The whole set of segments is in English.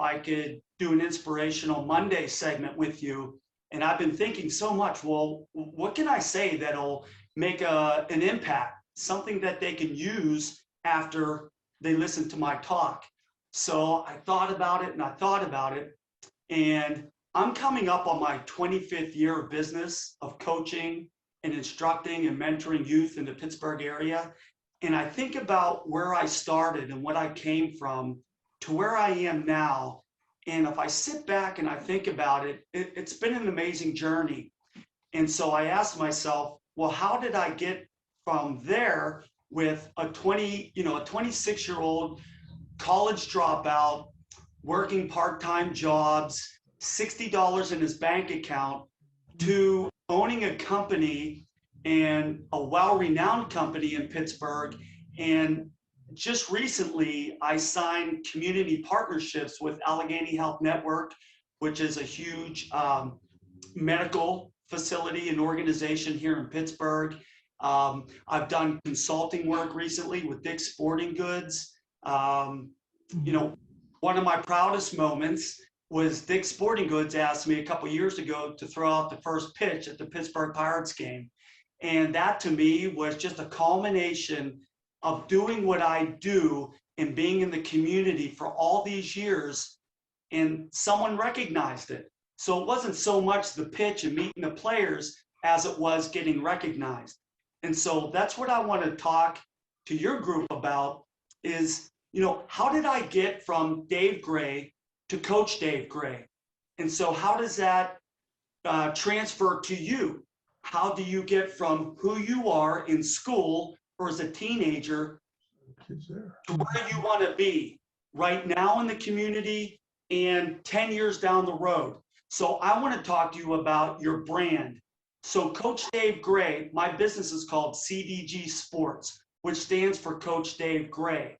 I could do an Inspirational Monday segment with you. And I've been thinking so much, well, what can I say that'll make an impact, something that they can use after they listen to my talk? So I thought about it and I thought about it. And I'm coming up on my 25th year of business of coaching and instructing and mentoring youth in the Pittsburgh area. And I think about where I started and what I came from to where I am now. And if I sit back and I think about it, it's been an amazing journey. And so I asked myself, well, how did I get from there with a 26-year-old college dropout, working part-time jobs, $60 in his bank account, to owning a company, and a well-renowned company in Pittsburgh. And just recently, I signed community partnerships with Allegheny Health Network, which is a huge medical facility and organization here in Pittsburgh. I've done consulting work recently with Dick's Sporting Goods. One of my proudest moments was Dick's Sporting Goods asked me a couple years ago to throw out the first pitch at the Pittsburgh Pirates game. And that to me was just a culmination of doing what I do and being in the community for all these years, and someone recognized it. So it wasn't so much the pitch and meeting the players as it was getting recognized. And so that's what I want to talk to your group about is, how did I get from Dave Gray to Coach Dave Gray? And so how does that transfer to you? How do you get from who you are in school or as a teenager to where you want to be right now in the community and 10 years down the road? So I want to talk to you about your brand. So Coach Dave Gray, my business is called CDG Sports, which stands for Coach Dave Gray.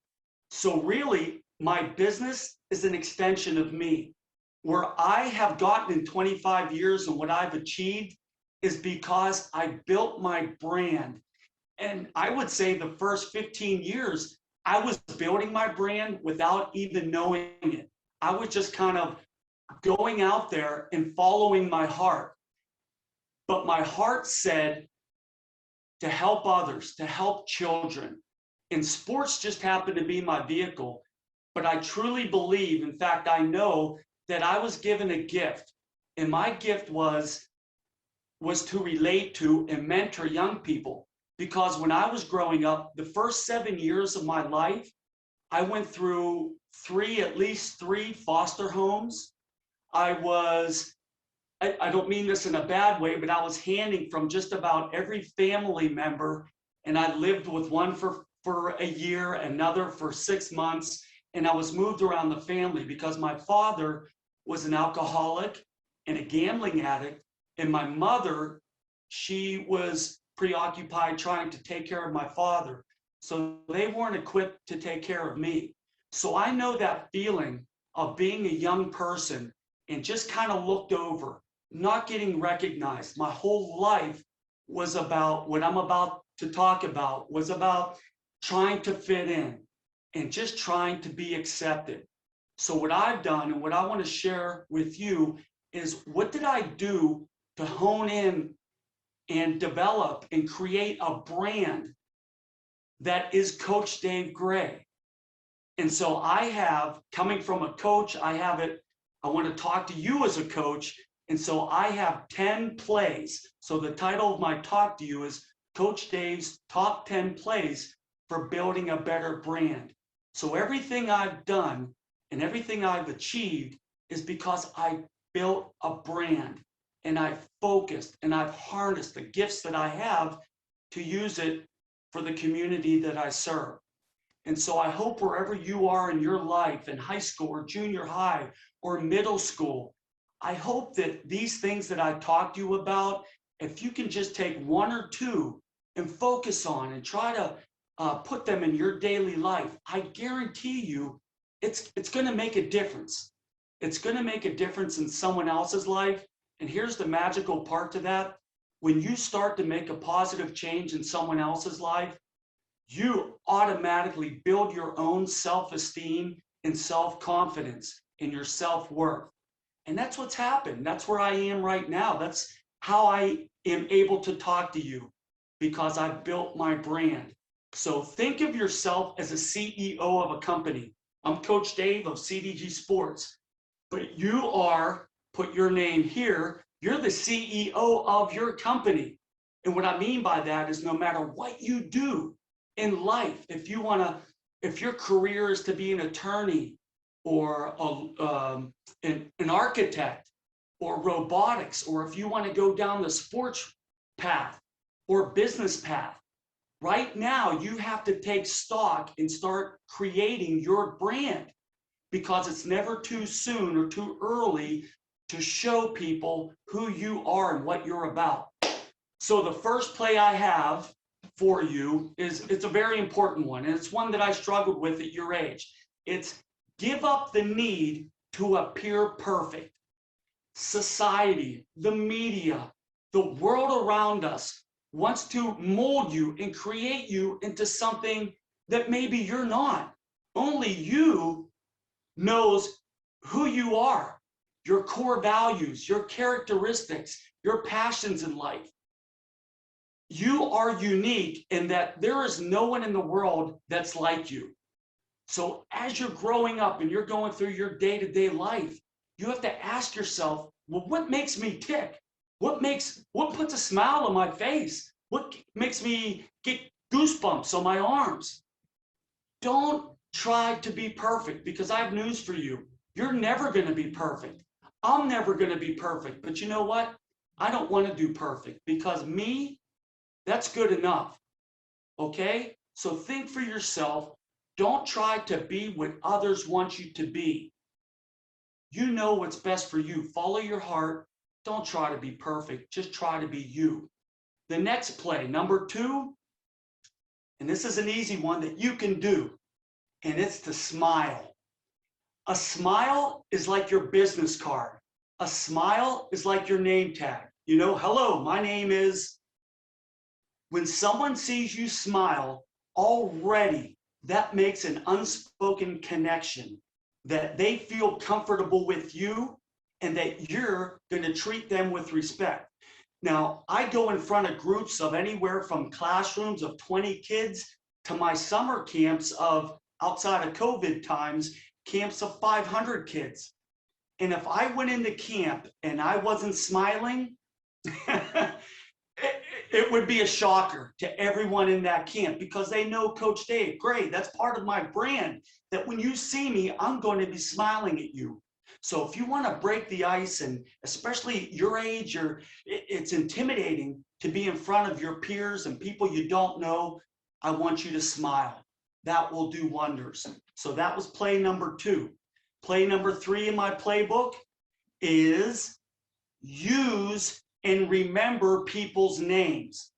So really, my business is an extension of me. Where I have gotten in 25 years and what I've achieved is because I built my brand. And I would say the first 15 years, I was building my brand without even knowing it. I was just kind of going out there and following my heart. But my heart said to help others, to help children. And sports just happened to be my vehicle. But I truly believe, in fact, I know that I was given a gift. And my gift was to relate to and mentor young people. Because when I was growing up, the first 7 years of my life, I went through at least three foster homes. I don't mean this in a bad way, but I was handing from just about every family member. And I lived with one for a year, another for 6 months. And I was moved around the family because my father was an alcoholic and a gambling addict. And my mother, she was preoccupied trying to take care of my father. So they weren't equipped to take care of me. So I know that feeling of being a young person and just kind of looked over, not getting recognized. My whole life was about what I'm about to talk about, was about trying to fit in and just trying to be accepted. So what I've done and what I want to share with you is, what did I do to hone in and develop and create a brand that is Coach Dave Gray? And so I have, coming from a coach, I want to talk to you as a coach. And so I have 10 plays. So the title of my talk to you is Coach Dave's Top 10 Plays for Building a Better Brand. So everything I've done and everything I've achieved is because I built a brand, and I've focused and I've harnessed the gifts that I have to use it for the community that I serve. And so I hope wherever you are in your life, in high school or junior high or middle school, I hope that these things that I talked to you about, if you can just take one or two and focus on and try to put them in your daily life, I guarantee you it's going to make a difference. It's going to make a difference in someone else's life. And here's the magical part to that. When you start to make a positive change in someone else's life, you automatically build your own self-esteem and self-confidence. and your self-worth. And that's what's happened. That's where I am right now. That's how I am able to talk to you, because I've built my brand. So think of yourself as a CEO of a company. I'm Coach Dave of CDG Sports, but you are, put your name here, you're the CEO of your company. And what I mean by that is no matter what you do in life, if your career is to be an attorney or an architect or robotics, or if you want to go down the sports path or business path, right now you have to take stock and start creating your brand, because it's never too soon or too early to show people who you are and what you're about. So the first play I have for you it's a very important one, and it's one that I struggled with at your age. It's give up the need to appear perfect. Society, the media, the world around us wants to mold you and create you into something that maybe you're not. Only you knows who you are, your core values, your characteristics, your passions in life. You are unique in that there is no one in the world that's like you. So as you're growing up and you're going through your day-to-day life, you have to ask yourself, well, what makes me tick? What puts a smile on my face? What makes me get goosebumps on my arms? Don't try to be perfect, because I have news for you. You're never going to be perfect. I'm never going to be perfect. But you know what? I don't want to do perfect, because me, that's good enough. Okay? So think for yourself. Don't try to be what others want you to be. You know what's best for you. Follow your heart. Don't try to be perfect. Just try to be you. The next play, number 2, and this is an easy one that you can do, and it's to smile. A smile is like your business card. A smile is like your name tag. You know, hello, my name is. When someone sees you smile, already that makes an unspoken connection, that they feel comfortable with you and that you're going to treat them with respect. Now, I go in front of groups of anywhere from classrooms of 20 kids to my summer camps of, outside of COVID times, camps of 500 kids. And if I went into camp and I wasn't smiling, it would be a shocker to everyone in that camp, because they know Coach Dave, great, that's part of my brand, that when you see me, I'm going to be smiling at you. So if you want to break the ice, and especially your age, it's intimidating to be in front of your peers and people you don't know, I want you to smile. That will do wonders. So that was play number 2. Play number 3 in my playbook is use and remember people's names.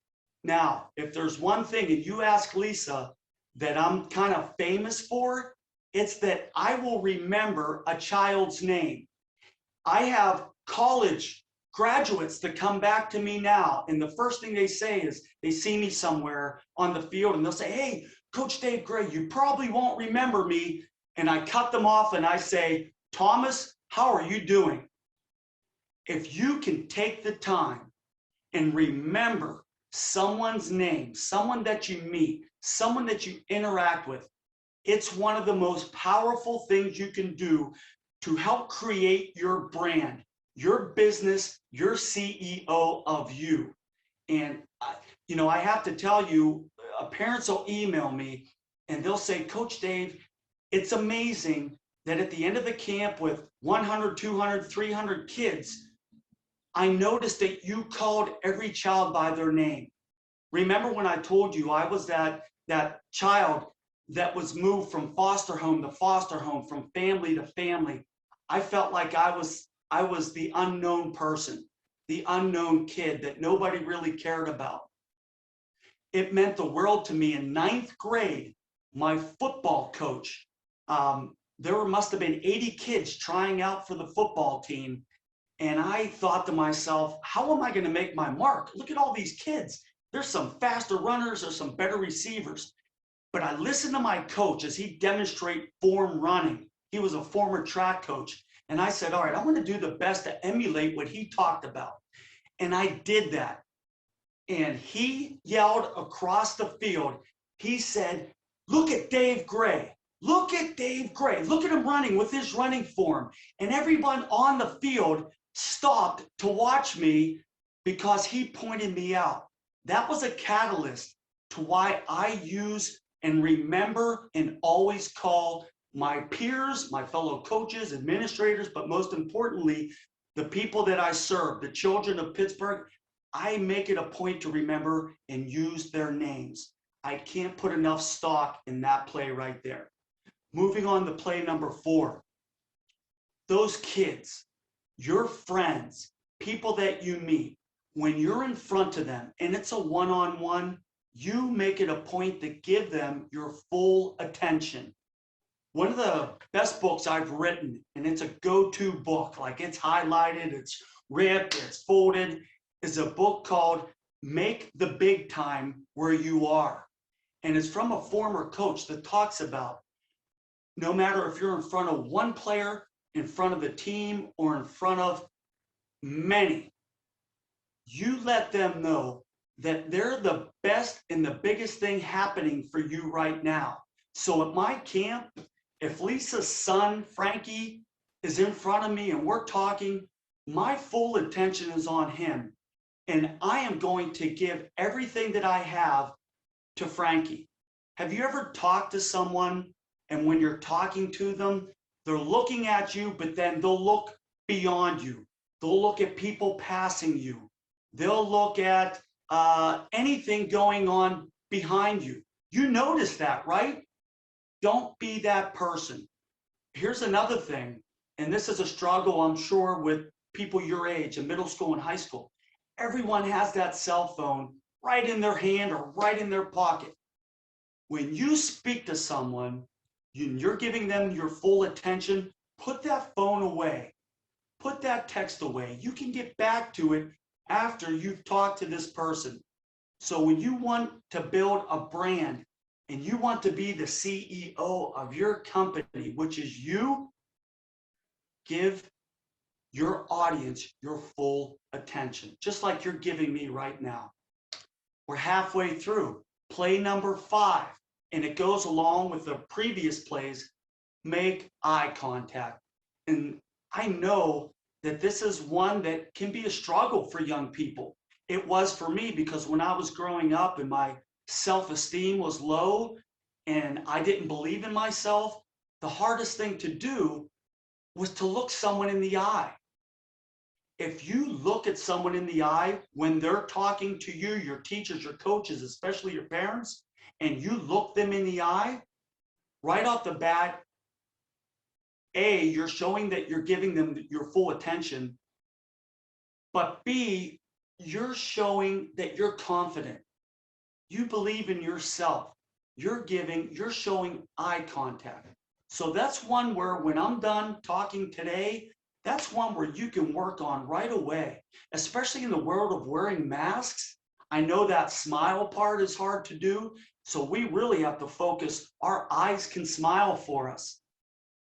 Now, if there's one thing, and you ask Lisa, that I'm kind of famous for, it's that I will remember a child's name. I have college graduates that come back to me now, and the first thing they say is they see me somewhere on the field and they'll say, hey, Coach Dave Gray, you probably won't remember me. And I cut them off and I say, Thomas, how are you doing? If you can take the time and remember someone's name, someone that you meet, someone that you interact with, it's one of the most powerful things you can do to help create your brand, your business, your CEO of you. And, I have to tell you, parents will email me and they'll say, Coach Dave, it's amazing that at the end of the camp with 100, 200, 300 kids, I noticed that you called every child by their name. Remember when I told you I was that child that was moved from foster home to foster home, from family to family? I felt like I was the unknown person, the unknown kid that nobody really cared about. It meant the world to me. In 9th grade, my football coach, there must have been 80 kids trying out for the football team. And I thought to myself, how am I going to make my mark? Look at all these kids. There's some faster runners, there's some better receivers. But I listened to my coach as he demonstrated form running. He was a former track coach. And I said, all right, I'm going to do the best to emulate what he talked about. And I did that. And he yelled across the field. He said, look at Dave Gray. Look at Dave Gray. Look at him running with his running form. And everyone on the field stopped to watch me because he pointed me out. That was a catalyst to why I use and remember and always call my peers, my fellow coaches, administrators, but most importantly, the people that I serve, the children of Pittsburgh. I make it a point to remember and use their names. I can't put enough stock in that play right there. Moving on to play number 4. Those kids, your friends, people that you meet, when you're in front of them and it's a one-on-one, you make it a point to give them your full attention. One of the best books I've written, and it's a go-to book, like it's highlighted, it's ripped, it's folded, is a book called Make the Big Time Where You Are. And it's from a former coach that talks about no matter if you're in front of one player, in front of the team, or in front of many, you let them know that they're the best and the biggest thing happening for you right now. So at my camp, if Lisa's son, Frankie, is in front of me and we're talking, my full attention is on him. And I am going to give everything that I have to Frankie. Have you ever talked to someone and when you're talking to them, they're looking at you, but then they'll look beyond you. They'll look at people passing you. They'll look at anything going on behind you. You notice that, right? Don't be that person. Here's another thing, and this is a struggle, I'm sure, with people your age in middle school and high school. Everyone has that cell phone right in their hand or right in their pocket. When you speak to someone, you're giving them your full attention, put that phone away. Put that text away. You can get back to it after you've talked to this person. So when you want to build a brand and you want to be the CEO of your company, which is you, give your audience your full attention, just like you're giving me right now. We're halfway through play number 5, and it goes along with the previous plays. Make eye contact. And I know that this is one that can be a struggle for young people. It was for me, because when I was growing up and my self-esteem was low and I didn't believe in myself, the hardest thing to do was to look someone in the eye. If you look at someone in the eye when they're talking to you, your teachers, your coaches, especially your parents, and you look them in the eye, right off the bat, A, you're showing that you're giving them your full attention, but B, you're showing that you're confident. You believe in yourself. You're showing eye contact. So that's one where when I'm done talking today, that's one where you can work on right away, especially in the world of wearing masks. I know that smile part is hard to do, so we really have to focus. Our eyes can smile for us.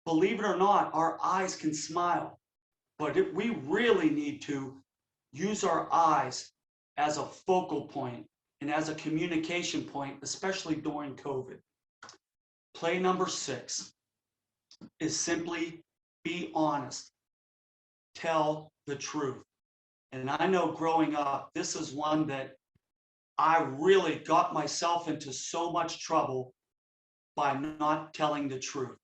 Believe it or not, our eyes can smile, but we really need to use our eyes as a focal point and as a communication point, especially during COVID. Play number 6 is simply be honest. Tell the truth. And I know growing up, this is one that I really got myself into so much trouble by not telling the truth.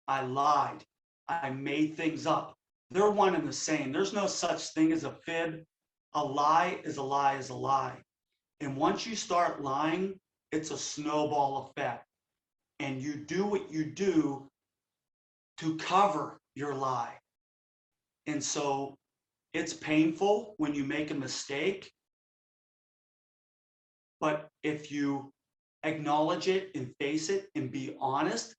I lied. I made things up. They're one and the same. There's no such thing as a fib. A lie is a lie is a lie. And once you start lying, it's a snowball effect. And you do what you do to cover your lie. And so it's painful when you make a mistake. But if you acknowledge it and face it and be honest,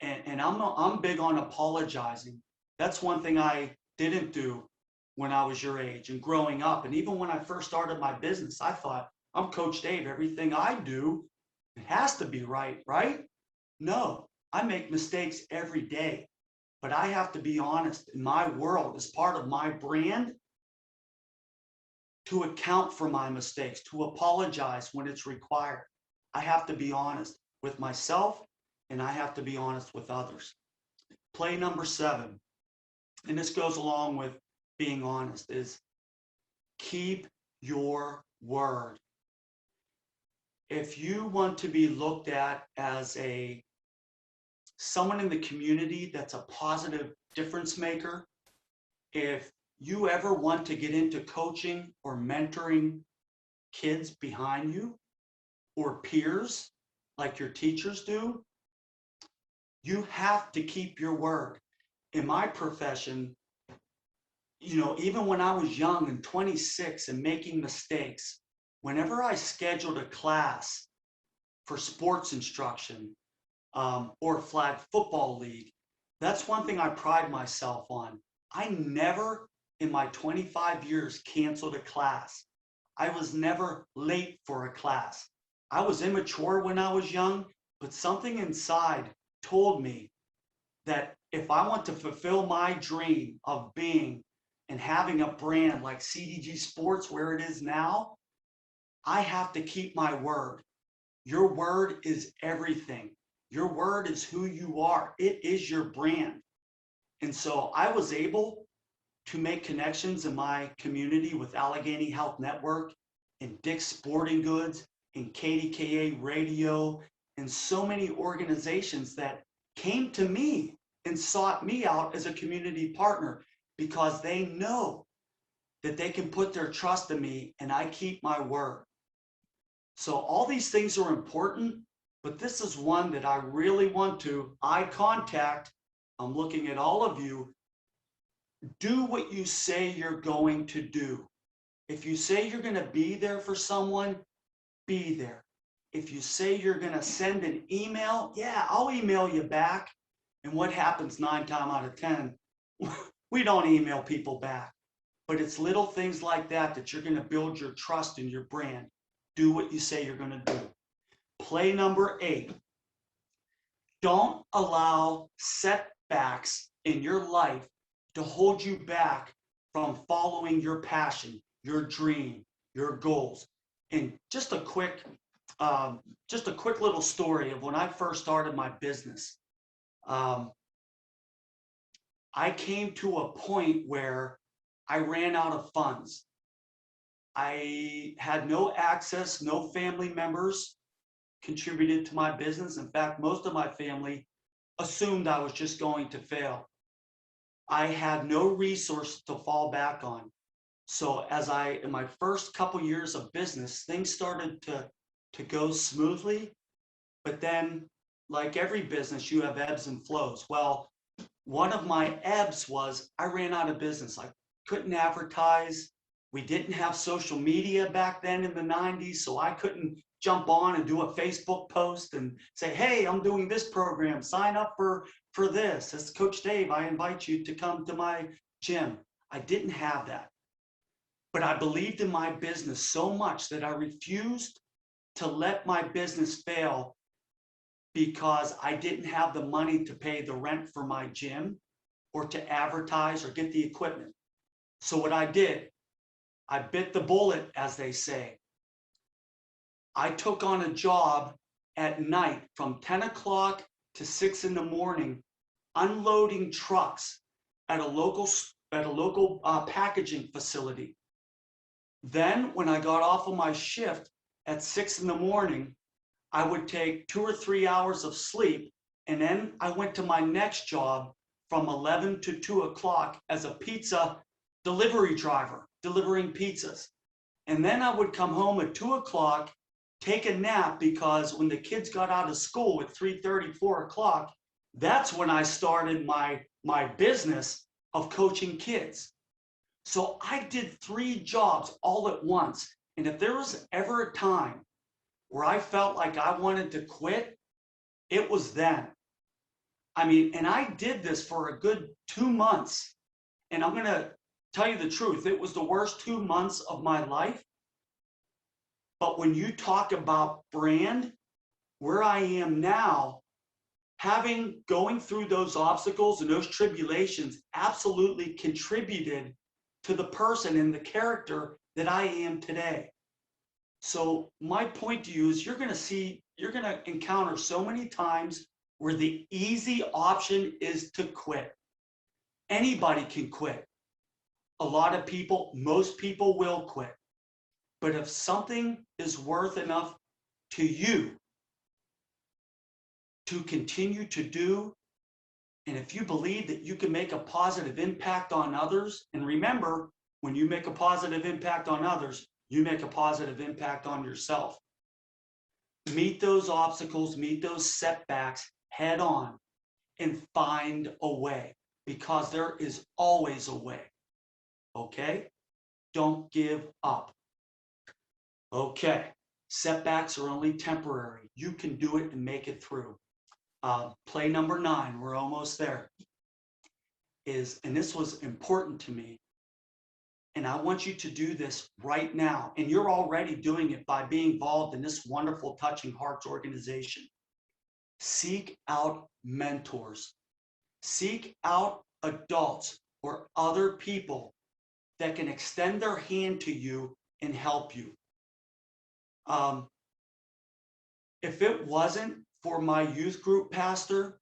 and I'm big on apologizing. That's one thing I didn't do when I was your age and growing up. And even when I first started my business, I thought, I'm Coach Dave. Everything I do, it has to be right, right? No, I make mistakes every day. but I have to be honest in my world as part of my brand to account for my mistakes, to apologize when it's required. I have to be honest with myself and I have to be honest with others. Play number 7, and this goes along with being honest, is keep your word. If you want to be looked at as someone in the community that's a positive difference maker, if you ever want to get into coaching or mentoring kids behind you or peers like your teachers do, you have to keep your word. In my profession, even when I was young and 26 and making mistakes, whenever I scheduled a class for sports instruction or flag football league, that's one thing I pride myself on. I never in my 25 years canceled a class. I was never late for a class. I was immature when I was young, but something inside told me that if I want to fulfill my dream of being and having a brand like CDG Sports where it is now, I have to keep my word. Your word is everything. Your word is who you are. It is your brand. And so I was able to make connections in my community with Allegheny Health Network and Dick's Sporting Goods and KDKA Radio and so many organizations that came to me and sought me out as a community partner because they know that they can put their trust in me and I keep my word. So all these things are important, but this is one that I really want to eye contact. I'm looking at all of you. Do what you say you're going to do. If you say you're going to be there for someone, be there. If you say you're going to send an email, yeah, I'll email you back. And what happens 9 times out of 10? We don't email people back. But it's little things like that that you're going to build your trust in your brand. Do what you say you're going to do. Play number 8. Don't allow setbacks in your life to hold you back from following your passion, your dream, your goals. And just a quick little story of when I first started my business. I came to a point where I ran out of funds. I had no access, no family members contributed to my business. In fact, most of my family assumed I was just going to fail. I had no resource to fall back on. So in my first couple years of business, things started to go smoothly. But then, like every business, you have ebbs and flows. Well, one of my ebbs was I ran out of business. I couldn't advertise. We didn't have social media back then in the 90s, so I couldn't jump on and do a Facebook post and say, hey, I'm doing this program. Sign up for this. As Coach Dave, I invite you to come to my gym. I didn't have that. But I believed in my business so much that I refused to let my business fail because I didn't have the money to pay the rent for my gym or to advertise or get the equipment. So what I did, I bit the bullet, as they say. I took on a job at night from 10 o'clock to 6 in the morning, unloading trucks at a local packaging facility. Then when I got off of my shift at 6 in the morning, I would take 2 or 3 hours of sleep. And then I went to my next job from 11 to 2 o'clock as a pizza delivery driver, delivering pizzas. And then I would come home at 2 o'clock, take a nap, because when the kids got out of school at 3:30, 4 o'clock, that's when I started my business of coaching kids. So I did 3 jobs all at once. And if there was ever a time where I felt like I wanted to quit, it was then. And I did this for a good 2 months. And I'm going to tell you the truth, it was the worst 2 months of my life. But when you talk about brand, where I am now, going through those obstacles and those tribulations absolutely contributed to the person and the character that I am today. So my point to you is you're going to encounter so many times where the easy option is to quit. Anybody can quit. A lot of people, most people will quit. But if something is worth enough to you to continue to do, and if you believe that you can make a positive impact on others, and remember, when you make a positive impact on others, you make a positive impact on yourself. Meet those obstacles, meet those setbacks head on, and find a way, because there is always a way. Okay? Don't give up. Okay. Setbacks are only temporary. You can do it and make it through. Play number 9, we're almost there, and this was important to me, and I want you to do this right now, and you're already doing it by being involved in this wonderful Touching Hearts organization. Seek out mentors. Seek out adults or other people that can extend their hand to you and help you. If it wasn't for my youth group pastor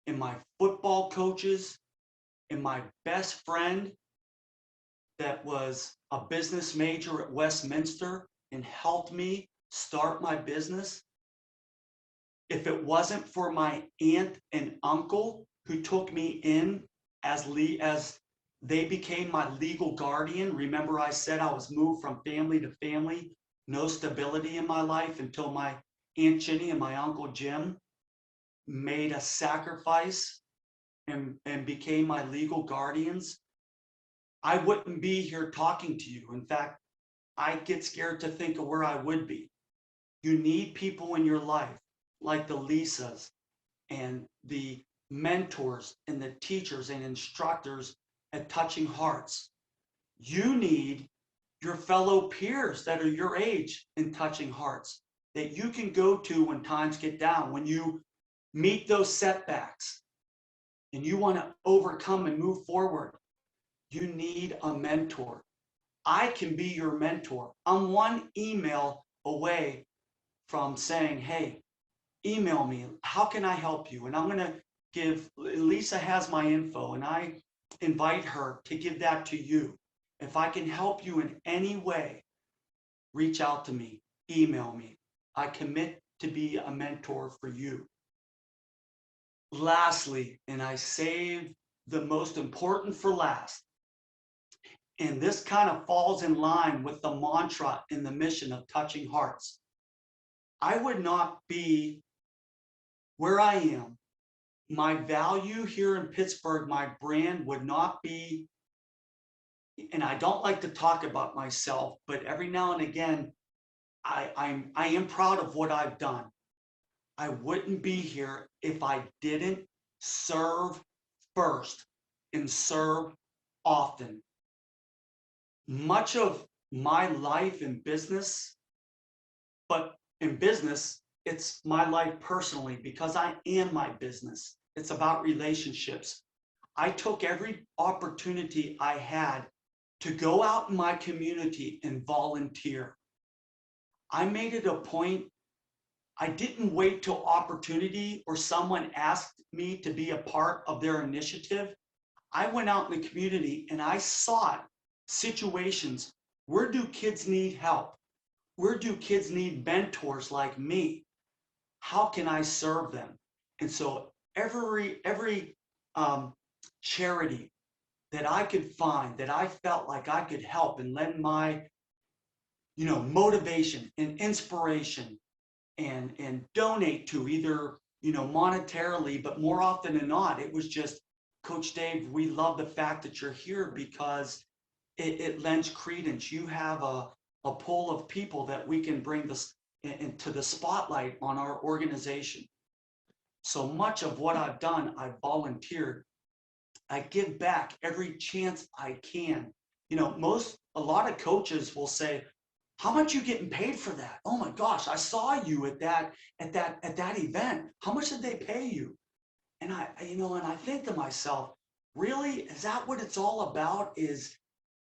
and my football coaches and my best friend that was a business major at Westminster and helped me start my business, if it wasn't for my aunt and uncle who took me in as they became my legal guardian. Remember, I said I was moved from family to family, no stability in my life until my Aunt Ginny and my Uncle Jim made a sacrifice and became my legal guardians. I wouldn't be here talking to you. In fact, I get scared to think of where I would be. You need people in your life like the Lisas and the mentors and the teachers and instructors at Touching Hearts. You need your fellow peers that are your age in Touching Hearts that you can go to when times get down, when you meet those setbacks and you want to overcome and move forward. You need a mentor. I can be your mentor. I'm one email away from saying, hey, email me. How can I help you? And I'm going to Lisa has my info, and I invite her to give that to you. If I can help you in any way, reach out to me, email me. I commit to be a mentor for you. Lastly, and I save the most important for last, and this kind of falls in line with the mantra and the mission of Touching Hearts. I would not be where I am. My value here in Pittsburgh, my brand would not be, and I don't like to talk about myself, but every now and again, I am proud of what I've done. I wouldn't be here if I didn't serve first and serve often. Much of my life in business, but in business, it's my life personally because I am my business. It's about relationships. I took every opportunity I had to go out in my community and volunteer. I made it a point. I didn't wait till opportunity or someone asked me to be a part of their initiative. I went out in the community and I sought situations. Where do kids need help? Where do kids need mentors like me? How can I serve them? And so every charity that I could find that I felt like I could help and lend my motivation and inspiration and donate to, either monetarily, but more often than not, it was just, Coach Dave, we love the fact that you're here because it lends credence. You have a pool of people that we can bring this into the spotlight on our organization. So much of what I've done, I've volunteered. I give back every chance I can. A lot of coaches will say, how much you getting paid for that? Oh my gosh, I saw you at that event. How much did they pay you? And and I think to myself, really, is that what it's all about? Is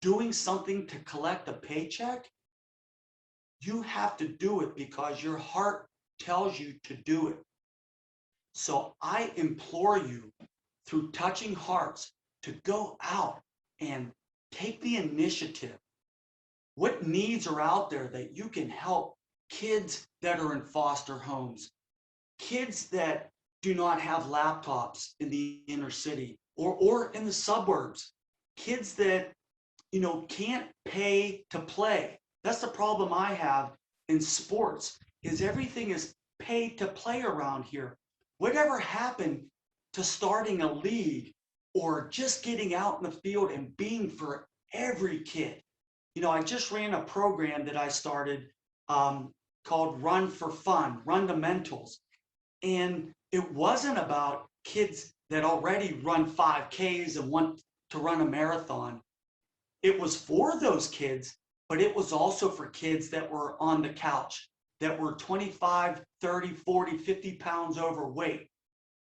doing something to collect a paycheck? You have to do it because your heart tells you to do it. So I implore you through touching hearts to go out and take the initiative. What needs are out there that you can help kids that are in foster homes, kids that do not have laptops in the inner city or in the suburbs, kids that can't pay to play. That's the problem I have in sports is everything is pay to play around here. Whatever happened to starting a league or just getting out in the field and being for every kid? I just ran a program that I started called Run for Fun, Rundamentals. And it wasn't about kids that already run 5Ks and want to run a marathon. It was for those kids, but it was also for kids that were on the couch, that were 25, 30, 40, 50 pounds overweight,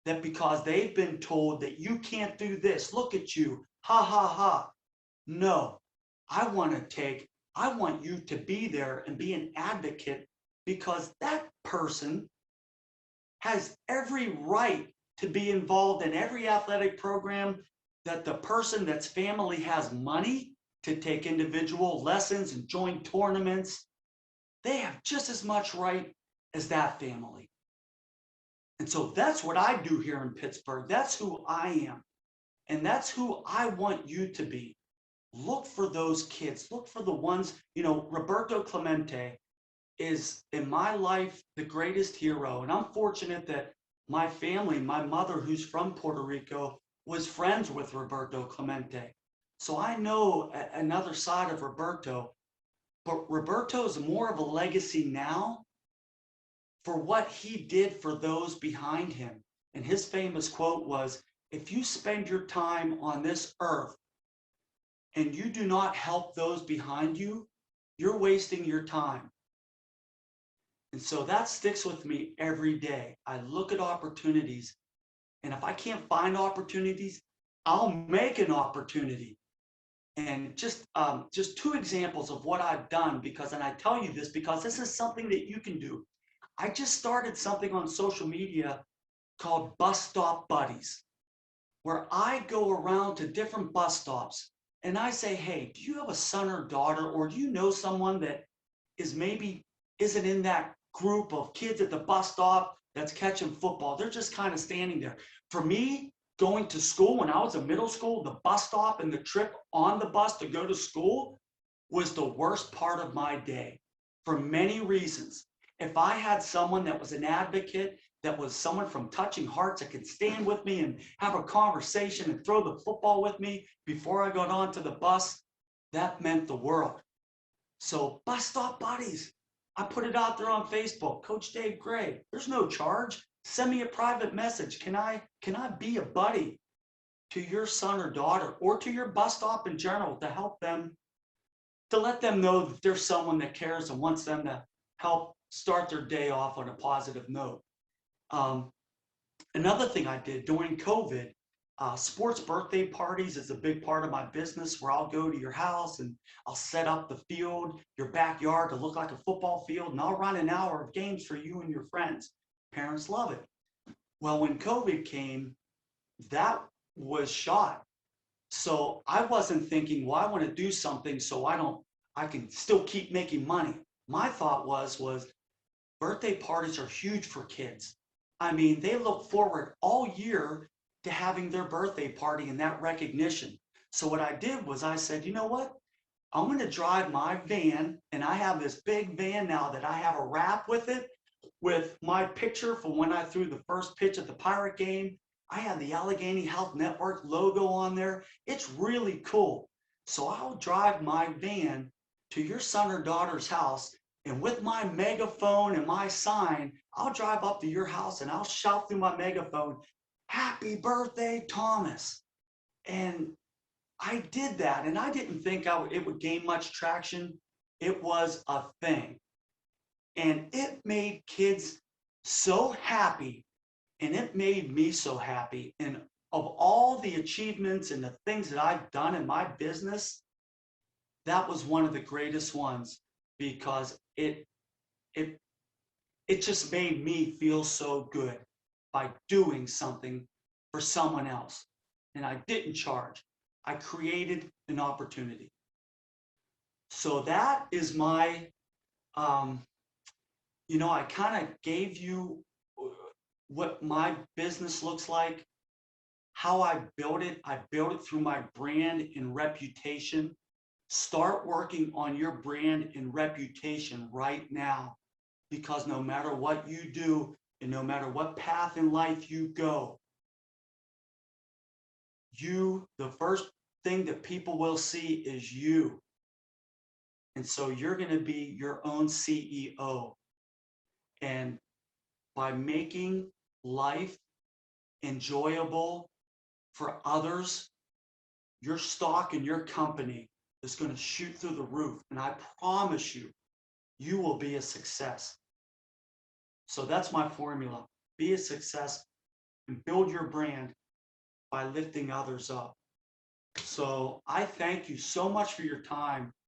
that because they've been told that you can't do this, look at you, ha, ha, ha. No, I want you to be there and be an advocate because that person has every right to be involved in every athletic program that the person that's family has money to take individual lessons and join tournaments. They have just as much right as that family. And so that's what I do here in Pittsburgh. That's who I am. And that's who I want you to be. Look for those kids. Look for the ones, Roberto Clemente is in my life the greatest hero. And I'm fortunate that my family, my mother, who's from Puerto Rico, was friends with Roberto Clemente. So I know another side of Roberto, but Roberto is more of a legacy now for what he did for those behind him. And his famous quote was, if you spend your time on this earth and you do not help those behind you, you're wasting your time. And so that sticks with me every day. I look at opportunities, and if I can't find opportunities, I'll make an opportunity. And just two examples of what I've done, and I tell you this because this is something that you can do. I just started something on social media called Bus Stop Buddies, where I go around to different bus stops and I say, hey, do you have a son or daughter, or do you know someone that maybe isn't in that group of kids at the bus stop that's catching football? They're just kind of standing there. For me, going to school when I was in middle school, the bus stop and the trip on the bus to go to school was the worst part of my day for many reasons. If I had someone that was an advocate, that was someone from Touching Hearts that could stand with me and have a conversation and throw the football with me before I got onto the bus, that meant the world. So Bus Stop Buddies, I put it out there on Facebook, Coach Dave Gray. There's no charge. Send me a private message. Can I be a buddy to your son or daughter, or to your bus stop in general, to help them, to let them know that there's someone that cares and wants them to help start their day off on a positive note. Another thing I did during COVID, sports birthday parties is a big part of my business, where I'll go to your house and I'll set up the field, your backyard, to look like a football field, and I'll run an hour of games for you and your friends. Parents love it. Well, when COVID came, that was shot. So I wasn't thinking, well, I want to do something so I can still keep making money. My thought was birthday parties are huge for kids. I mean, they look forward all year to having their birthday party and that recognition. So what I did was I said, you know what? I'm going to drive my van, and I have this big van now that I have a wrap with it, with my picture from when I threw the first pitch at the Pirate game. I have the Allegheny Health Network logo on there. It's really cool. So I'll drive my van to your son or daughter's house, and with my megaphone and my sign, I'll drive up to your house and I'll shout through my megaphone, happy birthday, Thomas. And I did that, and I didn't think it would gain much traction. It was a thing. And it made kids so happy. And it made me so happy. And of all the achievements and the things that I've done in my business, that was one of the greatest ones because it it just made me feel so good by doing something for someone else. And I didn't charge. I created an opportunity. So that is my um, I kind of gave you what my business looks like, how I built it. I built it through my brand and reputation. Start working on your brand and reputation right now, because no matter what you do and no matter what path in life you go, the first thing that people will see is you. And so you're going to be your own CEO. And by making life enjoyable for others, your stock in your company is going to shoot through the roof. And I promise you, you will be a success. So that's my formula. Be a success and build your brand by lifting others up. So I thank you so much for your time.